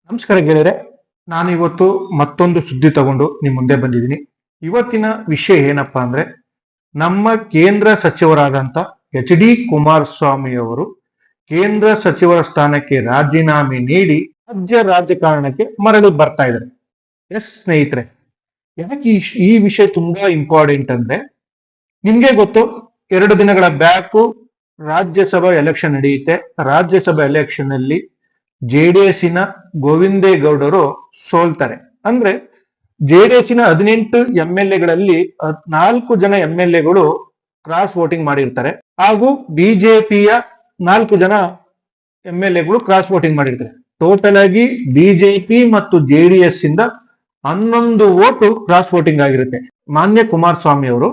ನಮಸ್ಕಾರ ಗೆಳೆಯರೆ, ನಾನು ಇವತ್ತು ಮತ್ತೊಂದು ಸುದ್ದಿ ತಗೊಂಡು ನಿಮ್ ಮುಂದೆ ಬಂದಿದ್ದೀನಿ. ಇವತ್ತಿನ ವಿಷಯ ಏನಪ್ಪಾ ಅಂದ್ರೆ, ನಮ್ಮ ಕೇಂದ್ರ ಸಚಿವರಾದಂತ ಎಚ್.ಡಿ. ಕುಮಾರಸ್ವಾಮಿ ಅವರು ಕೇಂದ್ರ ಸಚಿವರ ಸ್ಥಾನಕ್ಕೆ ರಾಜೀನಾಮೆ ನೀಡಿ ರಾಜ್ಯ ರಾಜಕಾರಣಕ್ಕೆ ಮರಳಿ ಬರ್ತಾ ಇದ್ದಾರೆ. ಎಸ್ ಸ್ನೇಹಿತರೆ, ಯಾಕೆ ಈ ವಿಷಯ ತುಂಬಾ ಇಂಪಾರ್ಟೆಂಟ್ ಅಂದ್ರೆ, ನಿಮ್ಗೆ ಗೊತ್ತು, 2 ದಿನಗಳ ಬ್ಯಾಕು ರಾಜ್ಯಸಭಾ ಎಲೆಕ್ಷನ್ ನಡೆಯುತ್ತೆ. ರಾಜ್ಯಸಭಾ ಎಲೆಕ್ಷನ್ ಅಲ್ಲಿ ಜೆಡಿಎಸ್ನ ಗೋವಿಂದೇಗೌಡರು ಸೋಲ್ತಾರೆ. ಅಂದ್ರೆ ಜೆಡಿಎಸ್ನ 18 MLA ಗಳಲ್ಲಿ 4 ಜನ MLA ಗಳು ಕ್ರಾಸ್ ವೋಟಿಂಗ್ ಮಾಡಿರ್ತಾರೆ, ಹಾಗೂ ಬಿಜೆಪಿಯ 4 ಜನ MLA ಗಳು ಕ್ರಾಸ್ ವೋಟಿಂಗ್ ಮಾಡಿರ್ತಾರೆ. ಟೋಟಲ್ ಆಗಿ ಬಿಜೆಪಿ ಮತ್ತು ಜೆಡಿಎಸ್ ಇಂದ 11 ವೋಟು ಕ್ರಾಸ್ ವೋಟಿಂಗ್ ಆಗಿರುತ್ತೆ. ಮಾನ್ಯ ಕುಮಾರಸ್ವಾಮಿ ಅವರು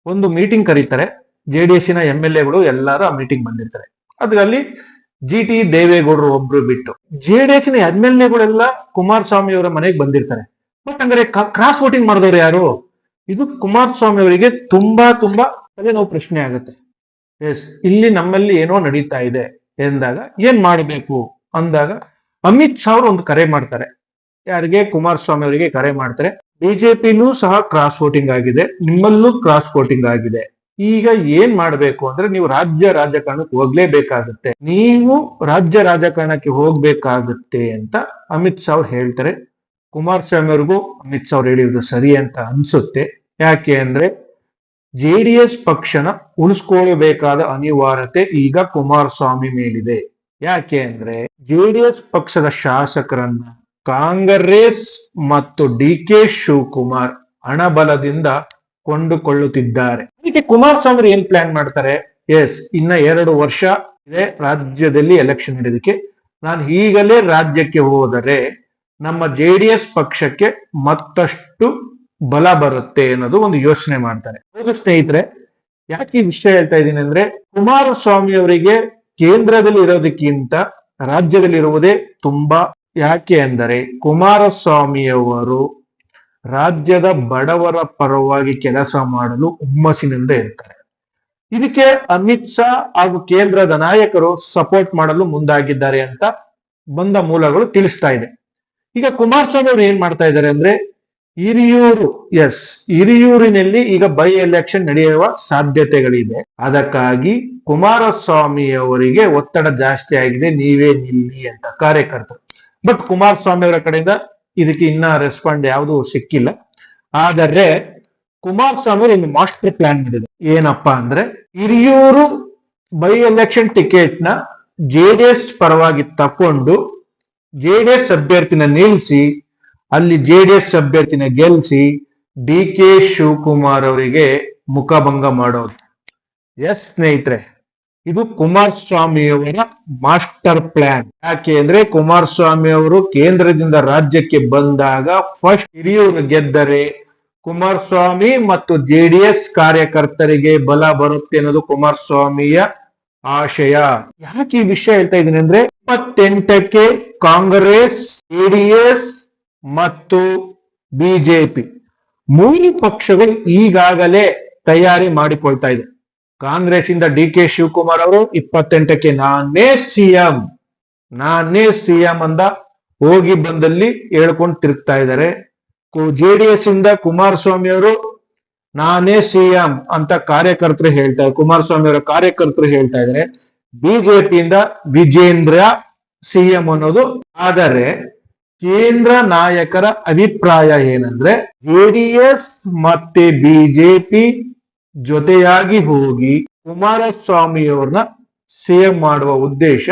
ಒಂದು ಮೀಟಿಂಗ್ ಕರೀತಾರೆ. ಜೆಡಿಎಸ್ನ MLA ಗಳು ಎಲ್ಲರೂ ಆ ಮೀಟಿಂಗ್ ಬಂದಿರ್ತಾರೆ. ಅದರಲ್ಲಿ ಜಿ.ಟಿ. ದೇವೇಗೌಡರು ಒಬ್ರು ಬಿಟ್ಟು ಜೆಡಿಎಸ್ನ MLA ಗಳೆಲ್ಲ ಕುಮಾರಸ್ವಾಮಿ ಅವರ ಮನೆಗೆ ಬಂದಿರ್ತಾರೆ. ಬಟ್ ಹಂಗಾರೆ ಕ್ರಾಸ್ ವೋಟಿಂಗ್ ಮಾಡಿದವರು ಯಾರು? ಇದು ಕುಮಾರಸ್ವಾಮಿ ಅವರಿಗೆ ತುಂಬಾ ತಲೆನೋವು ಪ್ರಶ್ನೆ ಆಗುತ್ತೆ. ಎಸ್, ಇಲ್ಲಿ ನಮ್ಮಲ್ಲಿ ಏನೋ ನಡೀತಾ ಇದೆ ಎಂದಾಗ ಏನ್ ಮಾಡಬೇಕು ಅಂದಾಗ ಅಮಿತ್ ಶಾ ಅವರು ಒಂದು ಕರೆ ಮಾಡ್ತಾರೆ. ಯಾರಿಗೆ? ಕುಮಾರಸ್ವಾಮಿ ಅವರಿಗೆ ಕರೆ ಮಾಡ್ತಾರೆ. ಬಿಜೆಪಿನೂ ಸಹ ಕ್ರಾಸ್ ವೋಟಿಂಗ್ ಆಗಿದೆ, ನಿಮ್ಮಲ್ಲೂ ಕ್ರಾಸ್ ವೋಟಿಂಗ್ ಆಗಿದೆ. ಈಗ ಏನ್ ಮಾಡ್ಬೇಕು ಅಂದ್ರೆ, ನೀವು ರಾಜ್ಯ ರಾಜಕಾರಣಕ್ಕೆ ಹೋಗ್ಲೇಬೇಕಾಗುತ್ತೆ, ನೀವು ರಾಜ್ಯ ರಾಜಕಾರಣಕ್ಕೆ ಹೋಗ್ಬೇಕಾಗುತ್ತೆ ಅಂತ ಅಮಿತ್ ಶಾ ಅವ್ರು ಹೇಳ್ತಾರೆ. ಕುಮಾರಸ್ವಾಮಿ ಅವ್ರಿಗೂ ಅಮಿತ್ ಶಾ ಅವ್ರು ಹೇಳಿರೋದು ಸರಿ ಅಂತ ಅನ್ಸುತ್ತೆ. ಯಾಕೆ ಅಂದ್ರೆ, ಜೆಡಿಎಸ್ ಪಕ್ಷನ ಉಳಿಸ್ಕೊಳ್ಬೇಕಾದ ಅನಿವಾರ್ಯತೆ ಈಗ ಕುಮಾರಸ್ವಾಮಿ ಮೇಲಿದೆ. ಯಾಕೆ ಅಂದ್ರೆ, ಜೆಡಿಎಸ್ ಪಕ್ಷದ ಶಾಸಕರನ್ನ ಕಾಂಗ್ರೆಸ್ ಮತ್ತು ಡಿ.ಕೆ. ಶಿವಕುಮಾರ್ ಹಣಬಲದಿಂದ ಕೊಂಡುಕೊಳ್ಳುತ್ತಿದ್ದಾರೆ. ಅದಕ್ಕೆ ಕುಮಾರಸ್ವಾಮಿ ಏನ್ ಪ್ಲಾನ್ ಮಾಡ್ತಾರೆ? ಎಸ್, ಇನ್ನ 2 ವರ್ಷ ಇದೆ ರಾಜ್ಯದಲ್ಲಿ ಎಲೆಕ್ಷನ್ ನಡೆಯೋದಕ್ಕೆ. ನಾನು ಈಗಲೇ ರಾಜ್ಯಕ್ಕೆ ಹೋದರೆ ನಮ್ಮ ಜೆಡಿಎಸ್ ಪಕ್ಷಕ್ಕೆ ಮತ್ತಷ್ಟು ಬಲ ಬರುತ್ತೆ ಅನ್ನೋದು ಒಂದು ಯೋಚನೆ ಮಾಡ್ತಾರೆ. ಹೌದು ಸ್ನೇಹಿತರೆ, ಯಾಕೆ ಈ ವಿಷಯ ಹೇಳ್ತಾ ಇದ್ದೀನಿ ಅಂದ್ರೆ, ಕುಮಾರಸ್ವಾಮಿ ಅವರಿಗೆ ಕೇಂದ್ರದಲ್ಲಿ ಇರೋದಕ್ಕಿಂತ ರಾಜ್ಯದಲ್ಲಿ ಇರುವುದೇ ತುಂಬಾ. ಯಾಕೆ ಅಂದರೆ, ಕುಮಾರಸ್ವಾಮಿ ಅವರು ರಾಜ್ಯದ ಬಡವರ ಪರವಾಗಿ ಕೆಲಸ ಮಾಡಲು ಹುಮ್ಮಸ್ಸಿನಿಂದ ಇರ್ತಾರೆ. ಇದಕ್ಕೆ ಅಮಿತ್ ಶಾ ಹಾಗೂ ಕೇಂದ್ರದ ನಾಯಕರು ಸಪೋರ್ಟ್ ಮಾಡಲು ಮುಂದಾಗಿದ್ದಾರೆ ಅಂತ ಬಂದ ಮೂಲಗಳು ತಿಳಿಸ್ತಾ ಇದೆ. ಈಗ ಕುಮಾರಸ್ವಾಮಿ ಅವರು ಏನ್ ಮಾಡ್ತಾ ಇದ್ದಾರೆ ಅಂದ್ರೆ, ಹಿರಿಯೂರಿನಲ್ಲಿ ಈಗ ಬೈ ಎಲೆಕ್ಷನ್ ನಡೆಯುವ ಸಾಧ್ಯತೆಗಳಿದೆ. ಅದಕ್ಕಾಗಿ ಕುಮಾರಸ್ವಾಮಿ ಅವರಿಗೆ ಒತ್ತಡ ಜಾಸ್ತಿ ಆಗಿದೆ, ನೀವೇ ನಿಲ್ಲಿ ಅಂತ ಕಾರ್ಯಕರ್ತರು. ಬಟ್ ಕುಮಾರಸ್ವಾಮಿ ಅವರ ಕಡೆಯಿಂದ ಇದಕ್ಕೆ ಇನ್ನ ರೆಸ್ಪಾಂಡ್ ಯಾವುದು ಸಿಕ್ಕಿಲ್ಲ. ಆದರೆ ಕುಮಾರಸ್ವಾಮಿ ಒಂದು ಮಾಸ್ಟರ್ ಪ್ಲಾನ್ ಮಾಡಿದೆ. ಏನಪ್ಪಾ ಅಂದ್ರೆ, ಹಿರಿಯೂರು ಬೈ ಎಲೆಕ್ಷನ್ ಟಿಕೆಟ್ ನ ಜೆಡಿಎಸ್ ಪರವಾಗಿ ತಕೊಂಡು ಜೆಡಿಎಸ್ ಅಭ್ಯರ್ಥಿನ ನಿಲ್ಲಿಸಿ, ಅಲ್ಲಿ ಜೆಡಿಎಸ್ ಅಭ್ಯರ್ಥಿನ ಗೆಲ್ಲಿಸಿ ಡಿ.ಕೆ. ಶಿವಕುಮಾರ್ ಅವರಿಗೆ ಮುಖಭಂಗ ಮಾಡೋದು. ಎಸ್ ಸ್ನೇಹಿತರೆ, ಇದು ಕುಮಾರಸ್ವಾಮಿ ಅವರ ಮಾಸ್ಟರ್ ಪ್ಲಾನ್. ಯಾಕೆ ಅಂದ್ರೆ, ಕುಮಾರಸ್ವಾಮಿ ಅವರು ಕೇಂದ್ರದಿಂದ ರಾಜ್ಯಕ್ಕೆ ಬಂದಾಗ ಫಸ್ಟ್ ಹಿರಿಯೂರು ಗೆದ್ದರೆ ಕುಮಾರಸ್ವಾಮಿ ಮತ್ತು ಜೆಡಿಎಸ್ ಕಾರ್ಯಕರ್ತರಿಗೆ ಬಲ ಬರುತ್ತೆ ಅನ್ನೋದು ಕುಮಾರಸ್ವಾಮಿಯ ಆಶಯ. ಯಾಕೆ ಈ ವಿಷಯ ಹೇಳ್ತಾ ಇದ್ದೀನಿ ಅಂದ್ರೆ, 28ಕ್ಕೆ ಕಾಂಗ್ರೆಸ್, ಜೆಡಿಎಸ್ ಮತ್ತು ಬಿಜೆಪಿ 3 ಪಕ್ಷಗಳು ಈಗಾಗಲೇ ತಯಾರಿ ಮಾಡಿಕೊಳ್ತಾ ಇದೆ. ಕಾಂಗ್ರೆಸ್ ಇಂದ ಡಿ.ಕೆ. ಶಿವಕುಮಾರ್ ಅವರು 28ಕ್ಕೆ ನಾನೇ ಸಿಎಂ ಅಂದ ಹೋಗಿ ಬಂದಲ್ಲಿ ಹೇಳ್ಕೊಂಡು ತಿರುಗ್ತಾ ಇದ್ದಾರೆ. ಜೆಡಿಎಸ್ ಇಂದ ಕುಮಾರಸ್ವಾಮಿ ಅವರು ನಾನೇ ಸಿಎಂ ಅಂತ ಕಾರ್ಯಕರ್ತರು ಹೇಳ್ತಾರೆ, ಕುಮಾರಸ್ವಾಮಿ ಅವರ ಕಾರ್ಯಕರ್ತರು ಹೇಳ್ತಾ ಇದ್ದಾರೆ. ಬಿಜೆಪಿಯಿಂದ ವಿಜೇಂದ್ರ ಸಿಎಂ ಅನ್ನೋದು. ಆದರೆ ಕೇಂದ್ರ ನಾಯಕರ ಅಭಿಪ್ರಾಯ ಏನಂದ್ರೆ, ಜೆಡಿಎಸ್ ಮತ್ತೆ ಬಿಜೆಪಿ ಜೊತೆಯಾಗಿ ಹೋಗಿ ಕುಮಾರಸ್ವಾಮಿ ಅವ್ರನ್ನ ಸಿಎಂ ಮಾಡುವ ಉದ್ದೇಶ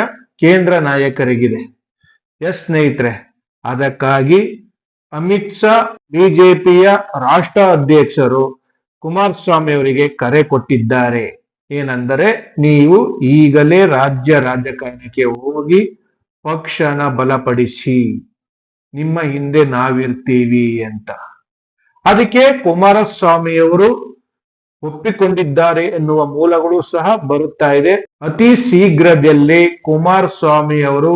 ಕೇಂದ್ರ ನಾಯಕರಿಗಿದೆ. ಎಸ್ ಸ್ನೇಹಿತರೆ, ಅದಕ್ಕಾಗಿ ಅಮಿತ್ ಶಾ ಬಿಜೆಪಿಯ ರಾಷ್ಟ್ರ ಅಧ್ಯಕ್ಷರು ಕುಮಾರಸ್ವಾಮಿ ಅವರಿಗೆ ಕರೆ ಕೊಟ್ಟಿದ್ದಾರೆ. ಏನಂದರೆ, ನೀವು ಈಗಲೇ ರಾಜ್ಯ ರಾಜಕಾರಣಕ್ಕೆ ಹೋಗಿ ಪಕ್ಷನ ಬಲಪಡಿಸಿ, ನಿಮ್ಮ ಹಿಂದೆ ನಾವಿರ್ತೀವಿ ಅಂತ. ಅದಕ್ಕೆ ಕುಮಾರಸ್ವಾಮಿ ಅವರು ಒಪ್ಪಿಕೊಂಡಿದ್ದಾರೆ ಎನ್ನುವ ಮೂಲಗಳು ಸಹ ಬರುತ್ತಾ ಇದೆ. ಅತಿ ಶೀಘ್ರದಲ್ಲೇ ಕುಮಾರಸ್ವಾಮಿ ಅವರು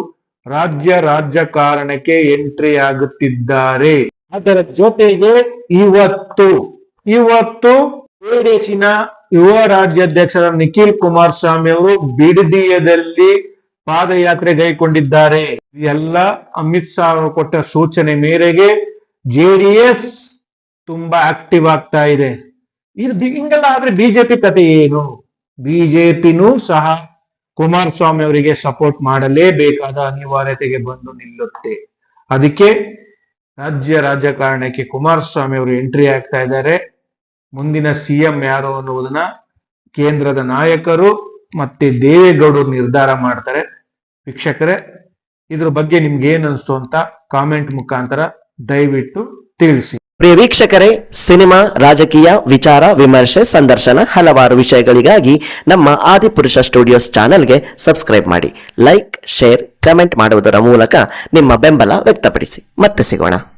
ರಾಜ್ಯ ರಾಜಕಾರಣಕ್ಕೆ ಎಂಟ್ರಿ ಆಗುತ್ತಿದ್ದಾರೆ. ಅದರ ಜೊತೆಗೆ ಇವತ್ತು ಜೆಡಿಎಸ್ನ ಯುವ ರಾಜ್ಯಾಧ್ಯಕ್ಷರ ನಿಖಿಲ್ ಕುಮಾರಸ್ವಾಮಿ ಅವರು ಬಿಡದಿಯಲ್ಲಿ ಪಾದಯಾತ್ರೆ ಕೈಗೊಂಡಿದ್ದಾರೆ. ಎಲ್ಲ ಅಮಿತ್ ಶಾ ಅವರು ಕೊಟ್ಟ ಸೂಚನೆ ಮೇರೆಗೆ ಜೆಡಿಎಸ್ ತುಂಬಾ ಆಕ್ಟಿವ್ ಆಗ್ತಾ ಇದೆ. ಹಿಂಗೆಲ್ಲ ಆದ್ರೆ ಬಿಜೆಪಿ ಕತೆ ಏನು? ಬಿಜೆಪಿನೂ ಸಹ ಕುಮಾರಸ್ವಾಮಿ ಅವರಿಗೆ ಸಪೋರ್ಟ್ ಮಾಡಲೇಬೇಕಾದ ಅನಿವಾರ್ಯತೆಗೆ ಬಂದು ನಿಲ್ಲುತ್ತೆ. ಅದಕ್ಕೆ ರಾಜ್ಯ ರಾಜಕಾರಣಕ್ಕೆ ಕುಮಾರಸ್ವಾಮಿ ಅವರು ಎಂಟ್ರಿ ಆಗ್ತಾ ಇದ್ದಾರೆ. ಮುಂದಿನ ಸಿಎಂ ಯಾರು ಅನ್ನುವುದನ್ನ ಕೇಂದ್ರದ ನಾಯಕರು ಮತ್ತೆ ದೇವೇಗೌಡರು ನಿರ್ಧಾರ ಮಾಡ್ತಾರೆ. ವೀಕ್ಷಕರೇ, ಇದ್ರ ಬಗ್ಗೆ ನಿಮ್ಗೆ ಏನ್ ಅನಿಸ್ತು ಅಂತ ಕಾಮೆಂಟ್ ಮುಖಾಂತರ ದಯವಿಟ್ಟು ತಿಳಿಸಿ. ಪ್ರಿಯ ವೀಕ್ಷಕರೇ, ಸಿನಿಮಾ, ರಾಜಕೀಯ, ವಿಚಾರ, ವಿಮರ್ಶೆ, ಸಂದರ್ಶನ ಹಲವಾರು ವಿಷಯಗಳಿಗಾಗಿ ನಮ್ಮ ಆದಿಪುರುಷ ಸ್ಟುಡಿಯೋಸ್ ಚಾನೆಲ್ಗೆ ಸಬ್ಸ್ಕ್ರೈಬ್ ಮಾಡಿ. ಲೈಕ್, ಶೇರ್, ಕಮೆಂಟ್ ಮಾಡುವುದರ ಮೂಲಕ ನಿಮ್ಮ ಬೆಂಬಲ ವ್ಯಕ್ತಪಡಿಸಿ. ಮತ್ತೆ ಸಿಗೋಣ.